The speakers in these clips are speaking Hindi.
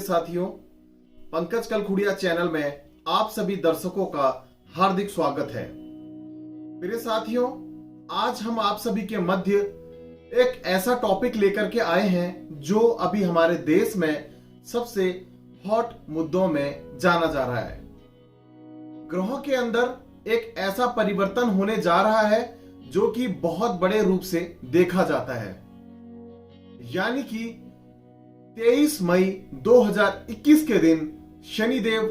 साथियों, पंकज कलखुड़िया चैनल में आप सभी दर्शकों का हार्दिक स्वागत है। प्रिय साथियों, आज हम आप सभी के मध्य एक ऐसा टॉपिक लेकर के आए हैं जो अभी हमारे देश में सबसे हॉट मुद्दों में जाना जा रहा है। ग्रहों के अंदर एक ऐसा परिवर्तन होने जा रहा है जो कि बहुत बड़े रूप से देखा जाता है, यानी कि 23 मई 2021 के दिन शनिदेव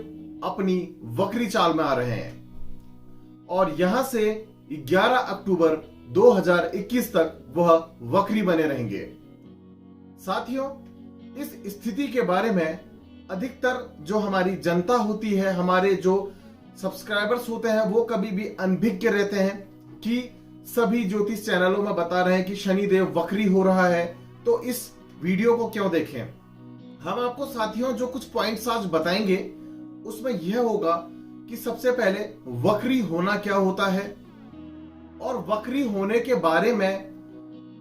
अपनी वक्री चाल में आ रहे हैं और यहां से 11 अक्टूबर 2021 तक वह वक्री बने रहेंगे। साथियों, इस स्थिति के बारे में अधिकतर जो हमारी जनता होती है, हमारे जो सब्सक्राइबर्स होते हैं, वो कभी भी अनभिज्ञ रहते हैं कि सभी ज्योतिष चैनलों में बता रहे हैं कि शनिदेव वक्री हो रहा है, तो इस वीडियो को क्यों देखें। हम आपको साथियों जो कुछ पॉइंट्स आज बताएंगे उसमें यह होगा कि सबसे पहले वक्री होना क्या होता है और वक्री होने के बारे में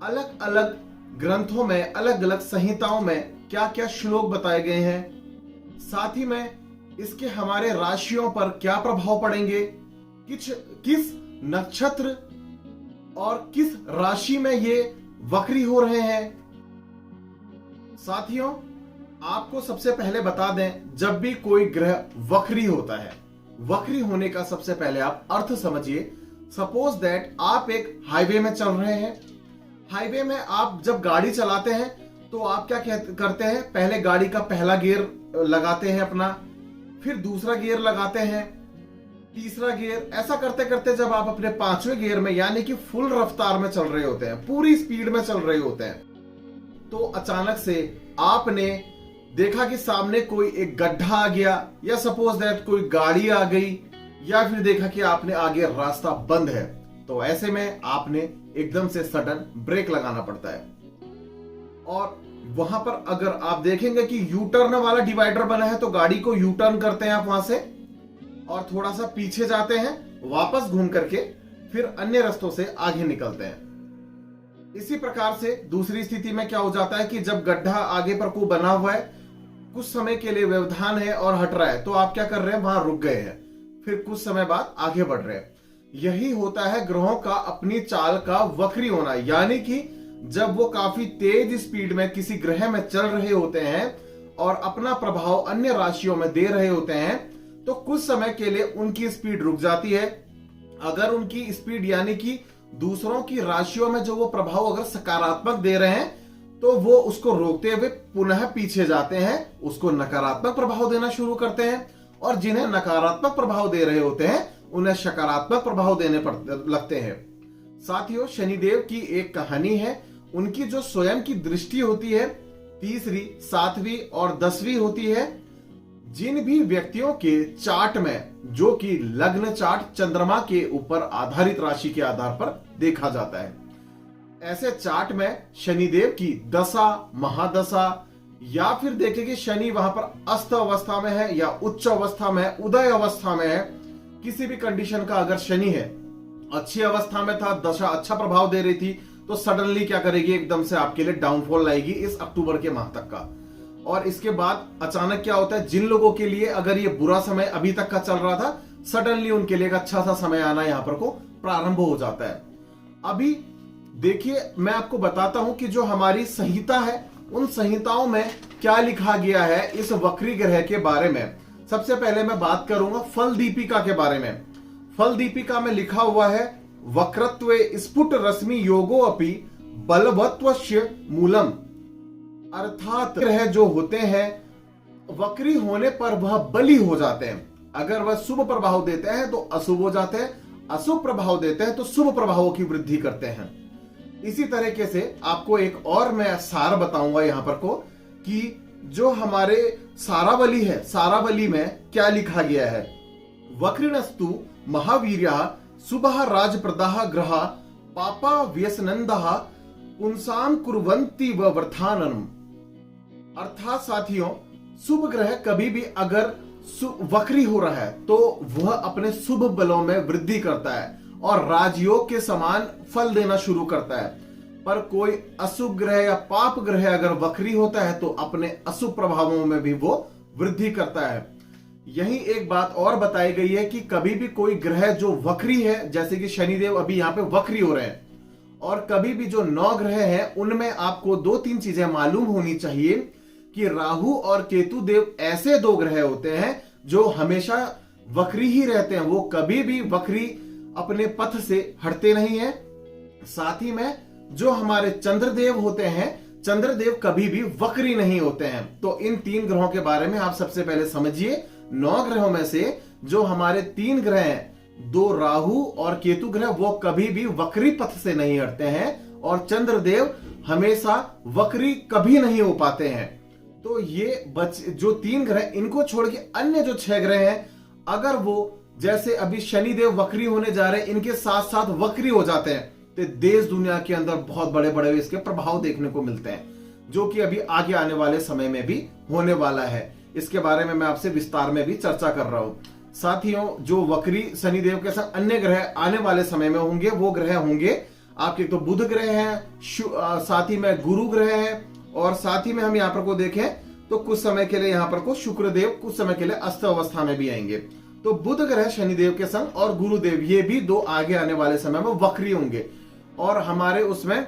अलग अलग ग्रंथों में, अलग अलग संहिताओं में क्या क्या श्लोक बताए गए हैं, साथ ही में इसके हमारे राशियों पर क्या प्रभाव पड़ेंगे, किस नक्षत्र और किस राशि में ये वक्री हो रहे हैं। साथियों, आपको सबसे पहले बता दें, जब भी कोई ग्रह वक्री होता है, वक्री होने का सबसे पहले आप अर्थ समझिए। सपोज दैट आप एक हाईवे में चल रहे हैं। हाईवे में आप जब गाड़ी चलाते हैं तो आप क्या करते हैं, पहले गाड़ी का पहला गियर लगाते हैं अपना, फिर दूसरा गियर लगाते हैं, तीसरा गियर, ऐसा करते करते जब आप अपने 5वें गियर में यानी कि फुल रफ्तार में चल रहे होते हैं, पूरी स्पीड में चल रहे होते हैं, तो अचानक से आपने देखा कि सामने कोई एक गड्ढा आ गया, या सपोज दैट कोई गाड़ी आ गई, या फिर देखा कि आपने आगे रास्ता बंद है, तो ऐसे में आपने एकदम से सडन ब्रेक लगाना पड़ता है। और वहां पर अगर आप देखेंगे कि यू टर्न वाला डिवाइडर बना है, तो गाड़ी को यू टर्न करते हैं आप वहां से और थोड़ा सा पीछे जाते हैं, वापस घूम करके फिर अन्य रास्तों से आगे निकलते हैं। इसी प्रकार से दूसरी स्थिति में क्या हो जाता है कि जब गड्ढा आगे पर को बना हुआ है, कुछ समय के लिए व्यवधान है और हट रहा है, तो आप क्या कर रहे हैं, वहां रुक गए हैं, फिर कुछ समय बाद आगे बढ़ रहे हैं। यही होता है ग्रहों का अपनी चाल का वक्री होना, यानी कि जब वो काफी तेज स्पीड में किसी ग्रह में चल रहे होते हैं और अपना प्रभाव अन्य राशियों में दे रहे होते हैं, तो कुछ समय के लिए उनकी स्पीड रुक जाती है। अगर उनकी स्पीड यानी कि दूसरों की राशियों में जो वो प्रभाव अगर सकारात्मक दे रहे हैं, तो वो उसको रोकते हुए पुनः पीछे जाते हैं, उसको नकारात्मक प्रभाव देना शुरू करते हैं, और जिन्हें नकारात्मक प्रभाव दे रहे होते हैं उन्हें सकारात्मक प्रभाव देने लगते हैं। साथियों, शनिदेव की एक कहानी है। उनकी जो स्वयं की दृष्टि होती है, तीसरी, 7वीं और 10वीं होती है। जिन भी व्यक्तियों के चार्ट में, जो कि लग्न चार्ट चंद्रमा के ऊपर आधारित राशि के आधार पर देखा जाता है, ऐसे चार्ट में शनिदेव की दशा, महादशा, या फिर देखें कि शनि वहां पर अस्त अवस्था में है या उच्च अवस्था में है, उदय अवस्था में है, किसी भी कंडीशन का अगर शनि है, अच्छी अवस्था में था, दशा अच्छा प्रभाव दे रही थी, तो सडनली क्या करेगी, एकदम से आपके लिए डाउनफॉल लाएगी इस अक्टूबर के माह तक का। और इसके बाद अचानक क्या होता है, जिन लोगों के लिए अगर ये बुरा समय अभी तक का चल रहा था, सडनली उनके लिए एक अच्छा सा समय आना यहां पर को प्रारंभ हो जाता है। अभी देखिए, मैं आपको बताता हूं कि जो हमारी संहिता है, उन संहिताओं में क्या लिखा गया है इस वक्री ग्रह के बारे में। सबसे पहले मैं बात करूंगा फल दीपिका के बारे में। फल दीपिका में लिखा हुआ है, वक्रत्वे स्फुट रश्मि योगो अपि बलवत्वस्य मूलम, अर्थात ग्रह जो होते हैं वक्री होने पर वह बली हो जाते हैं। अगर वह शुभ प्रभाव देते हैं तो अशुभ हो जाते हैं, अशुभ प्रभाव देते हैं तो शुभ प्रभावों की वृद्धि करते हैं। इसी तरीके से आपको एक और मैं सार बताऊंगा यहां पर को, कि जो हमारे सारावली है, सारावली में क्या लिखा गया है, वक्रिणस्तु महावीर्यः शुभः राजप्रदाः ग्रहा पापा व्यसनंदः पुंसाम कुर्वन्ति व वर्थानम। अर्थात साथियों, शुभ ग्रह कभी भी अगर वक्री हो रहा है तो वह अपने शुभ बलों में वृद्धि करता है और राजयोग के समान फल देना शुरू करता है। पर कोई अशुभ ग्रह या पाप ग्रह अगर वक्री होता है तो अपने अशुभ प्रभावों में भी वो वृद्धि करता है। यही एक बात और बताई गई है कि कभी भी कोई ग्रह जो वक्री है, जैसे कि शनिदेव अभी यहाँ पे वक्री हो रहे हैं, और कभी भी जो 9 ग्रह हैं उनमें आपको 2-3 चीजें मालूम होनी चाहिए कि राहु और केतु देव ऐसे 2 ग्रह होते हैं जो हमेशा वक्री ही रहते हैं, वो कभी भी वक्री अपने पथ से हटते नहीं है। साथ ही में जो हमारे चंद्रदेव होते हैं, चंद्रदेव कभी भी वक्री नहीं होते हैं। तो इन 3 ग्रहों के बारे में आप सबसे पहले समझिए। 9 ग्रहों में से जो हमारे 3 ग्रह हैं, 2 राहु और केतु ग्रह, वो कभी भी वक्री पथ से नहीं हटते हैं, और चंद्रदेव हमेशा वक्री कभी नहीं हो पाते हैं। तो ये जो 3 ग्रह, इनको छोड़ के अन्य जो 6 ग्रह हैं, अगर वो जैसे अभी शनिदेव वक्री होने जा रहे हैं, इनके साथ साथ वक्री हो जाते हैं, तो देश दुनिया के अंदर बहुत बड़े बड़े इसके प्रभाव देखने को मिलते हैं, जो कि अभी आगे आने वाले समय में भी होने वाला है। इसके बारे में मैं आपसे विस्तार में भी चर्चा कर रहा हूं। साथियों, जो वक्री शनिदेव के साथ अन्य ग्रह आने वाले समय में होंगे, वो ग्रह होंगे आपके, तो बुध ग्रह है, साथ ही में गुरु ग्रह है, और साथ ही में हम यहाँ पर को देखें तो कुछ समय के लिए यहाँ पर को शुक्रदेव कुछ समय के लिए अस्त अवस्था में भी आएंगे। तो बुध ग्रह शनिदेव के संग और गुरुदेव, ये भी 2 आगे आने वाले समय में वक्री होंगे। और हमारे उसमें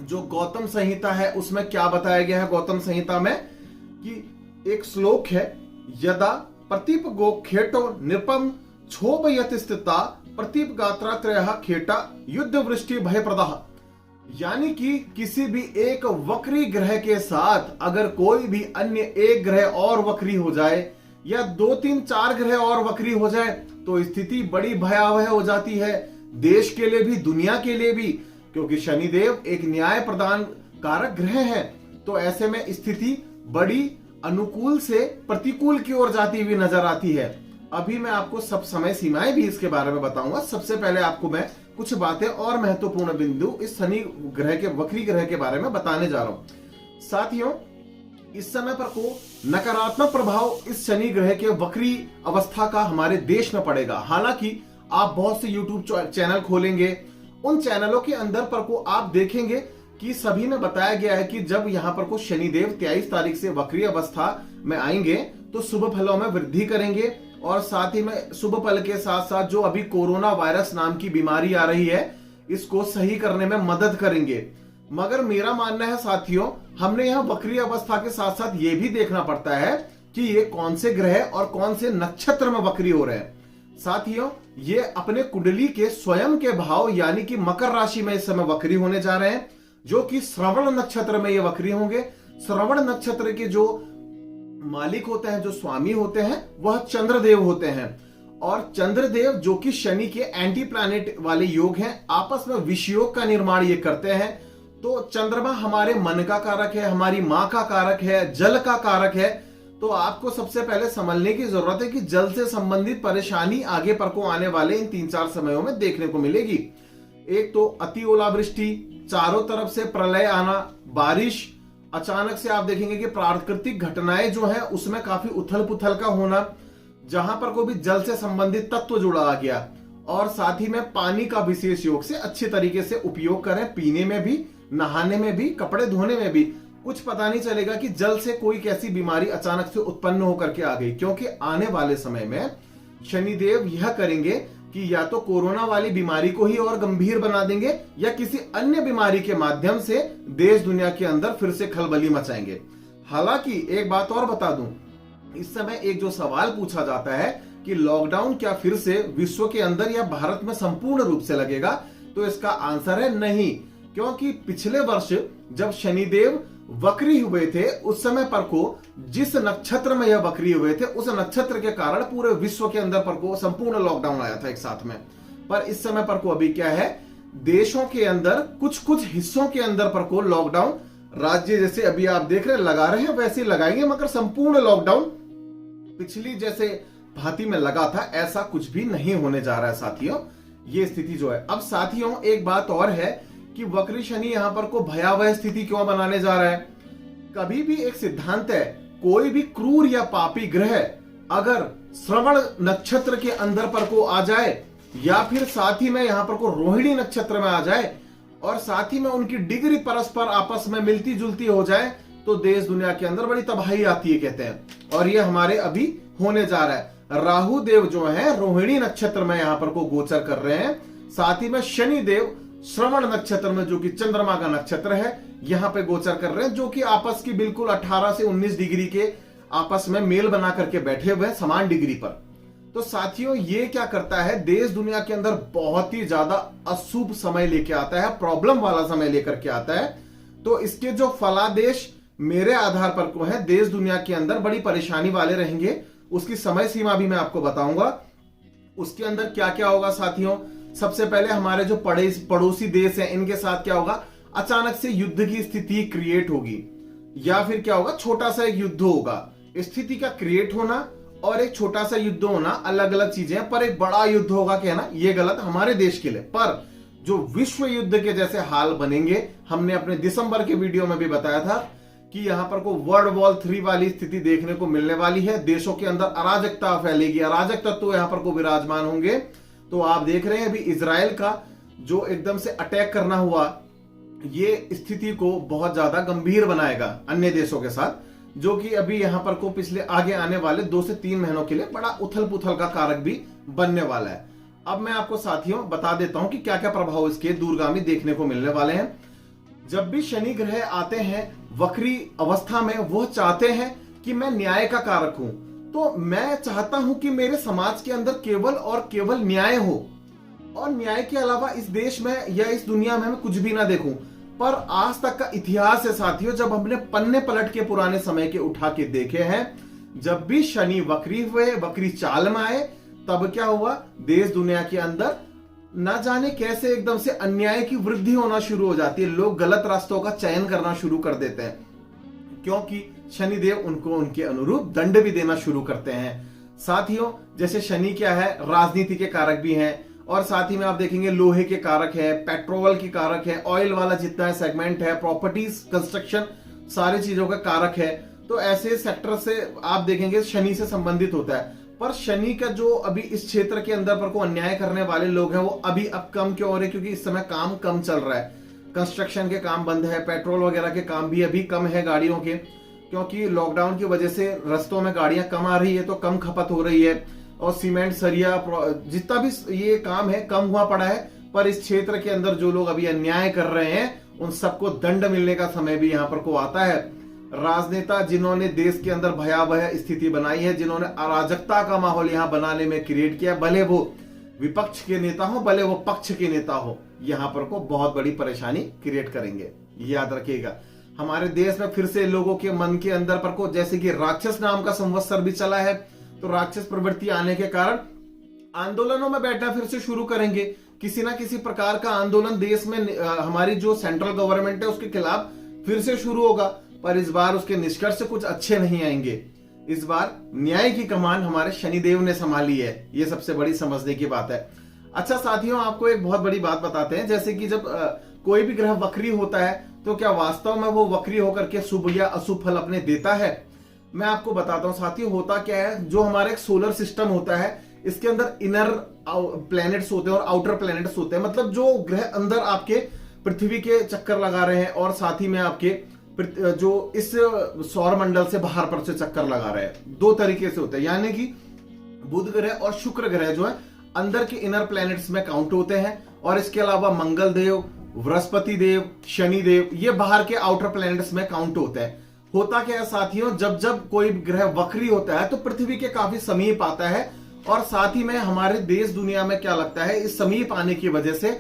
जो गौतम संहिता है, उसमें क्या बताया गया है गौतम संहिता में, कि एक श्लोक है, यदा प्रतीप गो खेटो निपम क्षोभयत स्थिता प्रतीप गात्रा त्रयः खेटा युद्ध वृष्टि भय प्रदाह। यानी कि किसी भी एक वक्री ग्रह के साथ अगर कोई भी अन्य एक ग्रह और वक्री हो जाए, या 2-3-4 ग्रह और वक्री हो जाए, तो स्थिति बड़ी भयावह हो जाती है, देश के लिए भी, दुनिया के लिए भी, क्योंकि शनिदेव एक न्याय प्रदान कारक ग्रह है। तो ऐसे में स्थिति बड़ी अनुकूल से प्रतिकूल की ओर जाती हुई नजर आती है। अभी मैं आपको सब समय सीमाएं भी इसके बारे में बताऊंगा। सबसे पहले आपको मैं कुछ बातें और महत्वपूर्ण बिंदु इस शनि ग्रह के वक्री ग्रह के बारे में बताने जा रहा हूं। साथियों, इस समय पर को नकारात्मक प्रभाव इस शनि ग्रह के वक्री अवस्था का हमारे देश में पड़ेगा। हालांकि आप बहुत से YouTube चैनल खोलेंगे, उन चैनलों के अंदर पर को आप देखेंगे कि सभी में बताया गया है कि जब यहाँ पर को शनिदेव 23 तारीख से वक्री अवस्था में आएंगे तो शुभ फलों में वृद्धि करेंगे, और साथ ही में शुभ फल के साथ साथ जो अभी कोरोना वायरस नाम की बीमारी आ रही है, इसको सही करने में मदद करेंगे। मगर मेरा मानना है साथियों, हमने यहाँ वक्री अवस्था के साथ साथ ये भी देखना पड़ता है कि ये कौन से ग्रह और कौन से नक्षत्र में वक्री हो रहे हैं। साथियों, ये अपने कुंडली के स्वयं के भाव यानी कि मकर राशि में इस समय वक्री होने जा रहे हैं, जो कि श्रवण नक्षत्र में ये वक्री होंगे। श्रवण नक्षत्र के जो मालिक होते हैं, जो स्वामी होते हैं, वह चंद्रदेव होते हैं, और चंद्रदेव जो कि शनि के एंटी प्लैनेट वाले योग हैं, आपस में विषयोग का निर्माण ये करते हैं। तो चंद्रमा हमारे मन का कारक है, हमारी मां का कारक है, जल का कारक है। तो आपको सबसे पहले समझने की जरूरत है कि जल से संबंधित परेशानी आगे पर को आने वाले इन 3-4 समयों में देखने को मिलेगी। एक तो अति ओलावृष्टि, चारों तरफ से प्रलय आना, बारिश, अचानक से आप देखेंगे कि प्राकृतिक घटनाएं जो है उसमें काफी उथल पुथल का होना, जहां पर को भी जल से संबंधित तत्व जुड़ा आ गया, और साथ ही में पानी का विशेष योग से अच्छे तरीके से उपयोग करें, पीने में भी, नहाने में भी, कपड़े धोने में भी। कुछ पता नहीं चलेगा कि जल से कोई कैसी बीमारी अचानक से उत्पन्न होकर के आ गई, क्योंकि आने वाले समय में शनिदेव यह करेंगे कि या तो कोरोना वाली बीमारी को ही और गंभीर बना देंगे, या किसी अन्य बीमारी के माध्यम से देश दुनिया के अंदर फिर से खलबली मचाएंगे। हालांकि एक बात और बता दूं, इस समय एक जो सवाल पूछा जाता है कि लॉकडाउन क्या फिर से विश्व के अंदर या भारत में संपूर्ण रूप से लगेगा, तो इसका आंसर है नहीं। क्योंकि पिछले वर्ष जब शनिदेव वक्री हुए थे, उस समय पर को जिस नक्षत्र में यह वक्री हुए थे, उस नक्षत्र के कारण पूरे विश्व के अंदर पर को संपूर्ण लॉकडाउन आया था एक साथ में। पर इस समय पर को अभी क्या है, देशों के अंदर कुछ कुछ हिस्सों के अंदर पर को लॉकडाउन, राज्य जैसे अभी आप देख रहे लगा रहे हैं वैसे ही लगाएंगे, मगर संपूर्ण लॉकडाउन पिछली जैसे भांति में लगा था ऐसा कुछ भी नहीं होने जा रहा है साथियों, ये स्थिति जो है। अब साथियों, एक बात और है कि वक्री शनि यहां पर को भयावह स्थिति क्यों बनाने जा रहा है। कभी भी एक सिद्धांत है, कोई भी क्रूर या पापी ग्रह अगर श्रवण नक्षत्र के अंदर पर को आ जाए, या फिर साथ ही में यहां पर को रोहिणी नक्षत्र में आ जाए, और साथ ही में उनकी डिग्री परस्पर आपस में मिलती जुलती हो जाए तो देश दुनिया के अंदर बड़ी तबाही आती है कहते हैं। और ये हमारे अभी होने जा रहा है। राहु देव जो है रोहिणी नक्षत्र में यहाँ पर को गोचर कर रहे हैं। साथ ही में शनि देव श्रवण नक्षत्र में, जो कि चंद्रमा का नक्षत्र है, यहाँ पे गोचर कर रहे हैं, जो कि आपस की बिल्कुल 18 से 19 डिग्री के आपस में मेल बना करके बैठे हुए हैं समान डिग्री पर। तो साथियों ये क्या करता है, देश दुनिया के अंदर बहुत ही ज्यादा अशुभ समय लेके आता है, प्रॉब्लम वाला समय लेकर के आता है। तो इसके जो फलादेश मेरे आधार पर को है, देश दुनिया के अंदर बड़ी परेशानी वाले रहेंगे। उसकी समय सीमा भी मैं आपको बताऊंगा। उसके अंदर क्या क्या होगा साथियों, सबसे पहले हमारे जो पड़ोसी देश हैं इनके साथ क्या होगा, अचानक से युद्ध की स्थिति क्रिएट होगी, या फिर क्या होगा, छोटा सा एक युद्ध होगा। स्थिति का क्रिएट होना और एक छोटा सा युद्ध होना अलग अलग चीजें हैं, पर एक बड़ा युद्ध होगा कहना ये गलत हमारे देश के लिए। पर जो विश्व युद्ध के जैसे हाल बनेंगे, हमने अपने दिसंबर के वीडियो में भी बताया था कि यहां पर को वर्ल्ड वॉर 3 वाली स्थिति देखने को मिलने वाली है। देशों के अंदर अराजकता फैलेगी, अराजक तत्व यहां पर को विराजमान होंगे। तो आप देख रहे हैं अभी इजराइल का जो एकदम से अटैक करना हुआ, ये स्थिति को बहुत ज्यादा गंभीर बनाएगा अन्य देशों के साथ, जो कि अभी यहां पर को पिछले आगे आने वाले 2 से 3 महीनों के लिए बड़ा उथल पुथल का कारक भी बनने वाला है। अब मैं आपको साथियों बता देता हूं कि क्या क्या प्रभाव इसके दूरगामी देखने को मिलने वाले हैं। जब भी शनि ग्रह आते हैं वक्री अवस्था में, वो चाहते हैं कि मैं न्याय का कारक हूं, तो मैं चाहता हूं कि मेरे समाज के अंदर केवल और केवल न्याय हो, और न्याय के अलावा इस देश में या इस दुनिया में मैं कुछ भी ना देखूं। पर आज तक का इतिहास है साथियों, जब हमने पन्ने पलट के पुराने समय के उठा के देखे हैं, जब भी शनि वक्री हुए, वक्री चाल में आए, तब क्या हुआ, देश दुनिया के अंदर न जाने कैसे एकदम से अन्याय की वृद्धि होना शुरू हो जाती है। लोग गलत रास्तों का चयन करना शुरू कर देते हैं, क्योंकि शनिदेव उनको उनके अनुरूप दंड भी देना शुरू करते हैं। साथियों जैसे शनि क्या है, राजनीति के कारक भी हैं, और साथ ही में आप देखेंगे लोहे के कारक है, पेट्रोल के कारक है, ऑयल वाला जितना सेगमेंट है, प्रॉपर्टीज, कंस्ट्रक्शन, सारी चीजों का कारक है। तो ऐसे सेक्टर से आप देखेंगे शनि से संबंधित होता है। पर शनि का जो अभी इस क्षेत्र के अंदर पर को अन्याय करने वाले लोग हैं, वो अभी अब कम क्यों हो रहे, क्योंकि इस समय काम कम चल रहा है। कंस्ट्रक्शन के काम बंद है, पेट्रोल वगैरह के काम भी अभी कम है गाड़ियों के, क्योंकि लॉकडाउन की वजह से रस्तों में गाड़ियां कम आ रही है, तो कम खपत हो रही है, और सीमेंट सरिया जितना भी ये काम है कम हुआ पड़ा है। पर इस क्षेत्र के अंदर जो लोग अभी अन्याय कर रहे हैं, उन सबको दंड मिलने का समय भी यहाँ पर को आता है। राजनेता जिन्होंने देश के अंदर भयावह स्थिति बनाई है, जिन्होंने अराजकता का माहौल यहाँ बनाने में क्रिएट किया, भले वो विपक्ष के नेता हो, भले वो पक्ष के नेता हो, यहाँ पर को बहुत बड़ी परेशानी क्रिएट करेंगे। याद रखिएगा, हमारे देश में फिर से लोगों के मन के अंदर पर को जैसे कि राक्षस नाम का संवत्सर भी चला है, तो राक्षस प्रवृत्ति आने के कारण आंदोलनों में बैठना फिर से शुरू करेंगे। किसी ना किसी प्रकार का आंदोलन देश में हमारी जो सेंट्रल गवर्नमेंट है उसके खिलाफ फिर से शुरू होगा, पर इस बार उसके निष्कर्ष कुछ अच्छे नहीं आएंगे। इस बार न्याय की कमान हमारे शनिदेव ने संभाली है, ये सबसे बड़ी समझने की बात है। अच्छा साथियों, आपको एक बहुत बड़ी बात बताते हैं, जैसे कि जब कोई भी ग्रह वक्री होता है, तो क्या वास्तव में वो वक्री होकर के शुभ या अशुभ फल अपने देता है? मैं आपको बताता हूं साथियों, होता क्या है, जो हमारे एक सोलर सिस्टम होता है, इसके अंदर इनर प्लैनेट्स होते हैं और आउटर प्लैनेट्स होते हैं। मतलब जो ग्रह अंदर आपके पृथ्वी के चक्कर लगा रहे हैं, और साथ ही में आपके जो इस सौर मंडल से बाहर पर से चक्कर लगा रहे हैं, 2 तरीके से होते हैं। यानी कि बुध ग्रह और शुक्र ग्रह जो है अंदर के इनर प्लैनेट्स में काउंट होते हैं, और इसके अलावा मंगल देव, बृहस्पति देव, शनि देव, ये बाहर के आउटर प्लैनेट्स में काउंट होते हैं। होता क्या है साथियों, जब जब कोई ग्रह वक्री होता है तो पृथ्वी के काफी समीप आता है, और साथ ही में हमारे देश दुनिया में क्या लगता है, इस समीप आने की वजह से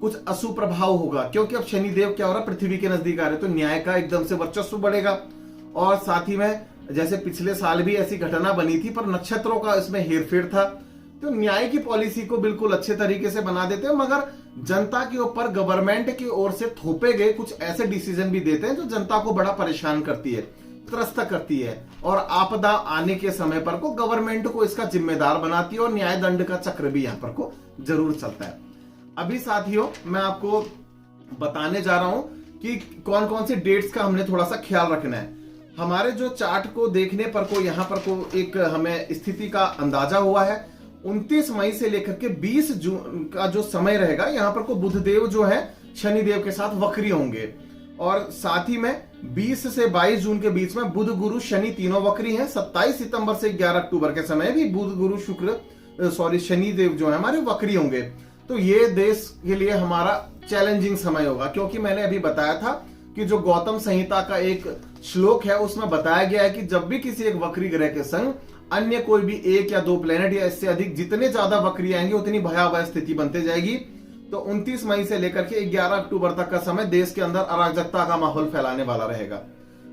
कुछ अशुभ प्रभाव होगा, क्योंकि अब शनिदेव क्या हो रहा है, पृथ्वी के नजदीक आ रहे, तो न्याय का एकदम से वर्चस्व बढ़ेगा। और साथ ही में जैसे पिछले साल भी ऐसी घटना बनी थी, पर नक्षत्रों का इसमें हेरफेर था, तो न्याय की पॉलिसी को बिल्कुल अच्छे तरीके से बना देते हैं, मगर जनता के ऊपर गवर्नमेंट की ओर से थोपे गए कुछ ऐसे डिसीजन भी देते हैं जो जनता को बड़ा परेशान करती है, त्रस्त करती है, और आपदा आने के समय पर को गवर्नमेंट को इसका जिम्मेदार बनाती है, और न्याय दंड का चक्र भी यहाँ पर को जरूर चलता है। अभी साथियों मैं आपको बताने जा रहा हूं कि कौन कौन सी डेट्स का हमने थोड़ा सा ख्याल रखना है। हमारे जो चार्ट को देखने पर को यहाँ पर को एक हमें स्थिति का अंदाजा हुआ है। 29 मई से लेकर के 20 जून का जो समय रहेगा, यहाँ पर को बुधदेव जो है शनिदेव के साथ वक्री होंगे। और साथ ही में 20 से 22 जून के बीच में बुध गुरु शनि तीनों वक्री हैं। 27 सितंबर से 11 अक्टूबर के समय भी बुध गुरु शनिदेव जो है हमारे वक्री होंगे। तो ये देश के लिए हमारा चैलेंजिंग समय होगा, क्योंकि मैंने अभी बताया था कि जो गौतम संहिता का एक श्लोक है उसमें बताया गया है कि जब भी किसी एक वक्री ग्रह के संग अन्य कोई भी 1 या 2 प्लेनेट या इससे अधिक जितने ज्यादा वक्री आएंगे उतनी भयावह स्थिति बनती जाएगी। तो 29 मई से लेकर के 11 अक्टूबर तक का समय देश के अंदर अराजकता का माहौल फैलाने वाला रहेगा।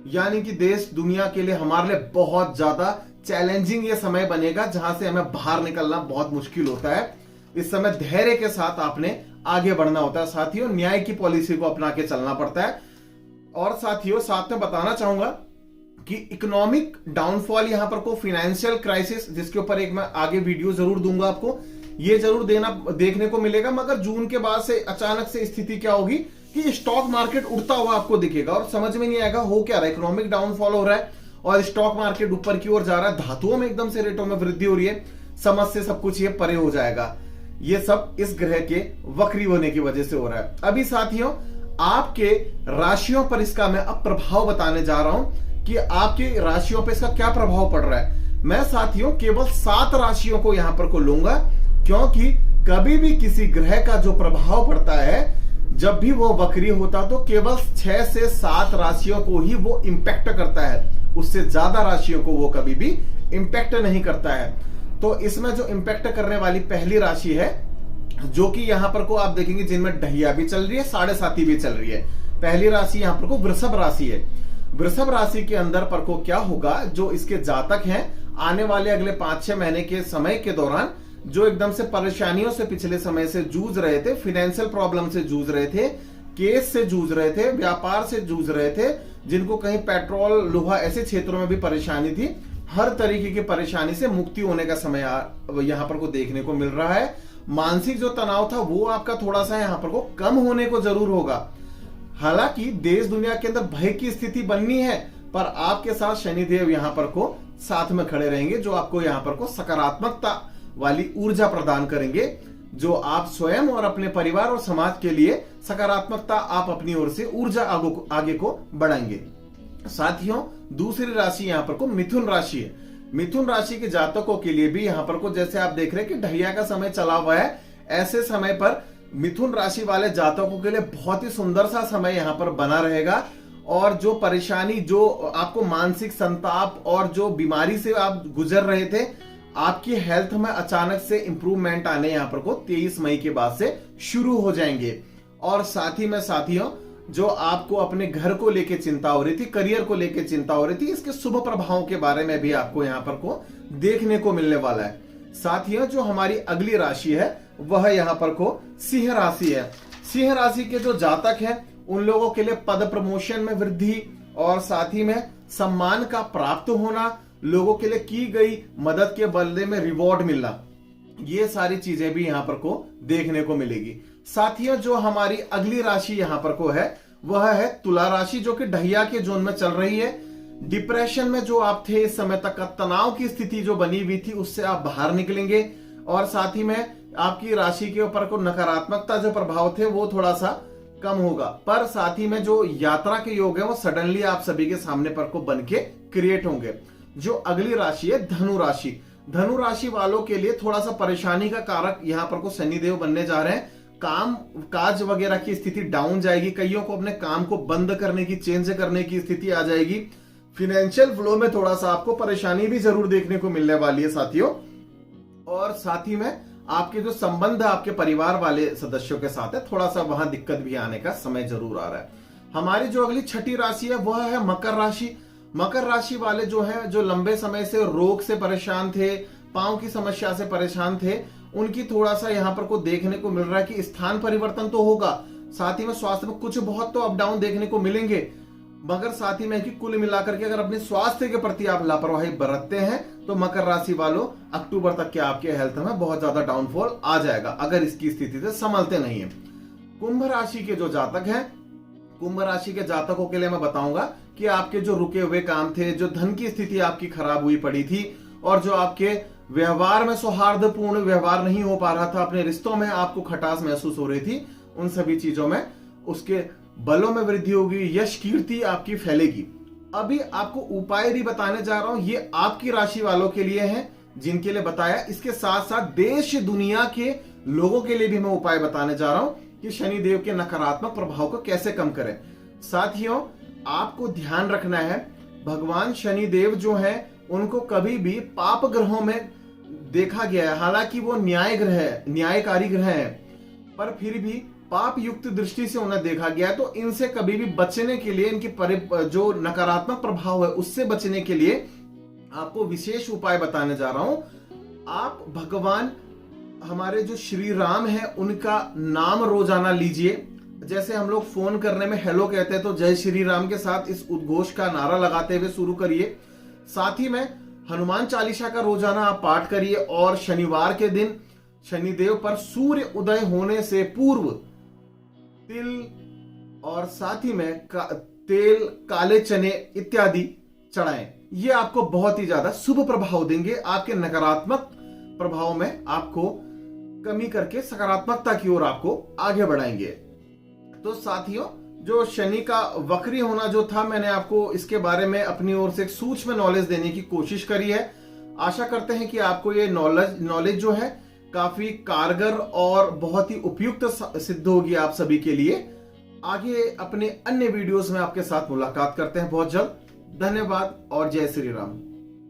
यानी कि देश दुनिया के लिए हमारे लिए बहुत ज्यादा चैलेंजिंग ये समय बनेगा, जहां से हमें बाहर निकलना बहुत मुश्किल होता है। इस समय धैर्य के साथ आपने आगे बढ़ना होता है साथियों, न्याय की पॉलिसी को अपना के चलना पड़ता है। और साथियों साथ में बताना चाहूंगा कि इकोनॉमिक डाउनफॉल यहां पर को फाइनेंशियल क्राइसिस, जिसके ऊपर एक मैं आगे वीडियो जरूर दूंगा आपको, ये जरूर देखने को मिलेगा। मगर जून के बाद से अचानक से स्थिति क्या होगी कि स्टॉक मार्केट उड़ता हुआ आपको दिखेगा और समझ में नहीं आएगा हो क्या रहा है। इकोनॉमिक डाउनफॉल हो रहा है और स्टॉक मार्केट ऊपर की ओर जा रहा है, धातुओं में एकदम से रेटों में वृद्धि हो रही है, समझ से सब कुछ ये परे हो जाएगा। ये सब इस ग्रह के वक्री होने की वजह से हो रहा है। अभी साथियों आपके राशियों पर इसका मैं अब प्रभाव बताने जा रहा हूं कि आपकी राशियों पर इसका क्या प्रभाव पड़ रहा है। मैं साथियों केवल 7 राशियों को यहां पर को लूंगा, क्योंकि कभी भी किसी ग्रह का जो प्रभाव पड़ता है जब भी वो वक्री होता तो केवल 6 से 7 राशियों को ही वो इंपैक्ट करता है, उससे ज्यादा राशियों को वो कभी भी इंपैक्ट नहीं करता है। तो इसमें जो इंपैक्ट करने वाली पहली राशि है, जो कि यहां पर को आप देखेंगे जिनमें ढैया भी चल रही है, 7.5 भी चल रही है। पहली राशि यहां पर को वृषभ राशि है। वृषभ राशि के अंदर पर को क्या होगा, जो इसके जातक हैं आने वाले अगले 5-6 महीने के समय के दौरान जो एकदम से परेशानियों से पिछले समय से जूझ रहे थे, फाइनेंशियल प्रॉब्लम से जूझ रहे थे, केस से जूझ रहे थे, व्यापार से जूझ रहे थे, जिनको कहीं पेट्रोल लोहा ऐसे क्षेत्रों में भी परेशानी थी, हर तरीके की परेशानी से मुक्ति होने का समय यहां पर को देखने को मिल रहा है। मानसिक जो तनाव था वो आपका थोड़ा सा यहां पर को कम होने को जरूर होगा। हालांकि देश दुनिया के अंदर भय की स्थिति बननी है, पर आपके साथ शनिदेव यहां पर को साथ में खड़े रहेंगे, जो आपको यहां पर को सकारात्मकता वाली ऊर्जा प्रदान करेंगे, जो आप स्वयं और अपने परिवार और समाज के लिए सकारात्मकता आप अपनी ओर से ऊर्जा आगे को बढ़ाएंगे। साथियों दूसरी राशि यहां पर को मिथुन राशि है। मिथुन राशि के जातकों के लिए भी यहां पर को जैसे आप देख रहे हैं कि ढैया का समय चला हुआ है, ऐसे समय पर मिथुन राशि वाले जातकों के लिए बहुत ही सुंदर सा समय यहां पर बना रहेगा। और जो परेशानी, जो आपको मानसिक संताप और जो बीमारी से आप गुजर रहे थे, आपकी हेल्थ में अचानक से इंप्रूवमेंट आने यहां पर को 23 मई के बाद से शुरू हो जाएंगे। और साथ ही में साथियों जो आपको अपने घर को लेके चिंता हो रही थी, करियर को लेके चिंता हो रही थी, इसके शुभ प्रभावों के बारे में भी आपको यहां पर को देखने को मिलने वाला है। साथियों जो हमारी अगली राशि है वह यहां पर को सिंह राशि है। सिंह राशि के जो जातक हैं उन लोगों के लिए पद प्रमोशन में वृद्धि और साथ ही में सम्मान का प्राप्त होना, लोगों के लिए की गई मदद के बदले में रिवॉर्ड मिलना, ये सारी चीजें भी यहां पर को देखने को मिलेगी। साथियों जो हमारी अगली राशि यहां पर को है वह है तुला राशि, जो कि ढैया के जोन में चल रही है। डिप्रेशन में जो आप थे इस समय तक का तनाव की स्थिति जो बनी हुई थी उससे आप बाहर निकलेंगे। और साथ ही में आपकी राशि के ऊपर को नकारात्मकता जो प्रभाव थे वो थोड़ा सा कम होगा। पर साथ ही में जो यात्रा के योग है वो सडनली आप सभी के सामने पर को बन के क्रिएट होंगे। जो अगली राशि है धनु राशि, धनु राशि वालों के लिए थोड़ा सा परेशानी का कारक यहां पर को शनिदेव बनने जा रहे हैं। काम काज वगैरह की स्थिति डाउन जाएगी, कईयों को अपने काम को बंद करने की, चेंज करने की स्थिति आ जाएगी। फाइनेंशियल फ्लो में थोड़ा सा आपको परेशानी भी जरूर देखने को मिलने वाली है साथियों। और साथ ही में आपके जो संबंध आपके परिवार वाले सदस्यों के साथ है, थोड़ा सा वहां दिक्कत भी आने का समय जरूर आ रहा है। हमारी जो अगली छठी राशि है वह है मकर राशि। मकर राशि वाले जो हैं, जो लंबे समय से रोग से परेशान थे, पांव की समस्या से परेशान थे, उनकी थोड़ा सा यहां पर को देखने को मिल रहा है कि स्थान परिवर्तन तो होगा, साथ ही में स्वास्थ्य में कुछ बहुत तो अप डाउन देखने को मिलेंगे। मगर साथ ही में कि कुल मिलाकर के अगर अपने स्वास्थ्य के प्रति आप लापरवाही बरतते हैं तो मकर राशि वालों अक्टूबर तक के आपके हेल्थ में बहुत ज्यादा डाउनफॉल आ जाएगा, अगर इसकी स्थिति से संभलते नहीं है। कुंभ राशि के जो जातक हैं, कुंभ राशि के जातकों के लिए मैं बताऊंगा कि आपके जो रुके हुए काम थे, जो धन की स्थिति आपकी खराब हुई पड़ी थी और जो आपके व्यवहार में सौहार्दपूर्ण व्यवहार नहीं हो पा रहा था, अपने रिश्तों में आपको खटास महसूस हो रही थी, उन सभी चीजों में उसके बलों में वृद्धि होगी, यश कीर्ति आपकी फैलेगी। अभी आपको उपाय भी बताने जा रहा हूं, ये आपकी राशि वालों के लिए है जिनके लिए बताया। इसके साथ साथ देश दुनिया के लोगों के लिए भी मैं उपाय बताने जा रहा हूं कि शनिदेव के नकारात्मक प्रभाव को कैसे कम करें। साथियों, आपको ध्यान रखना है, भगवान शनिदेव जो है उनको कभी भी पाप ग्रहों में देखा गया है। हालांकि वो न्याय ग्रह है, न्यायकारी ग्रह है, पर फिर भी पाप युक्त दृष्टि से उन्हें देखा गया है। तो इनसे कभी भी बचने के लिए, इनकी जो नकारात्मक प्रभाव है उससे बचने के लिए आपको विशेष उपाय बताने जा रहा हूं। आप भगवान हमारे जो श्री राम है उनका नाम रोजाना लीजिए। जैसे हम लोग फोन करने में हेलो कहते हैं, तो जय श्री राम के साथ इस उद्घोष का नारा लगाते हुए शुरू करिए। साथ ही में हनुमान चालीसा का रोजाना आप पाठ करिए और शनिवार के दिन शनिदेव पर सूर्य उदय होने से पूर्व तिल और साथ ही में तेल, काले चने इत्यादि चढ़ाएं। ये आपको बहुत ही ज्यादा शुभ प्रभाव देंगे, आपके नकारात्मक प्रभाव में आपको कमी करके सकारात्मकता की ओर आपको आगे बढ़ाएंगे। तो साथियों, जो शनि का वक्री होना जो था, मैंने आपको इसके बारे में अपनी ओर से एक सूक्ष्म नॉलेज देने की कोशिश करी है। आशा करते हैं कि आपको ये नॉलेज जो है काफी कारगर और बहुत ही उपयुक्त सिद्ध होगी आप सभी के लिए। आगे अपने अन्य वीडियोस में आपके साथ मुलाकात करते हैं बहुत जल्द। धन्यवाद और जय श्री राम।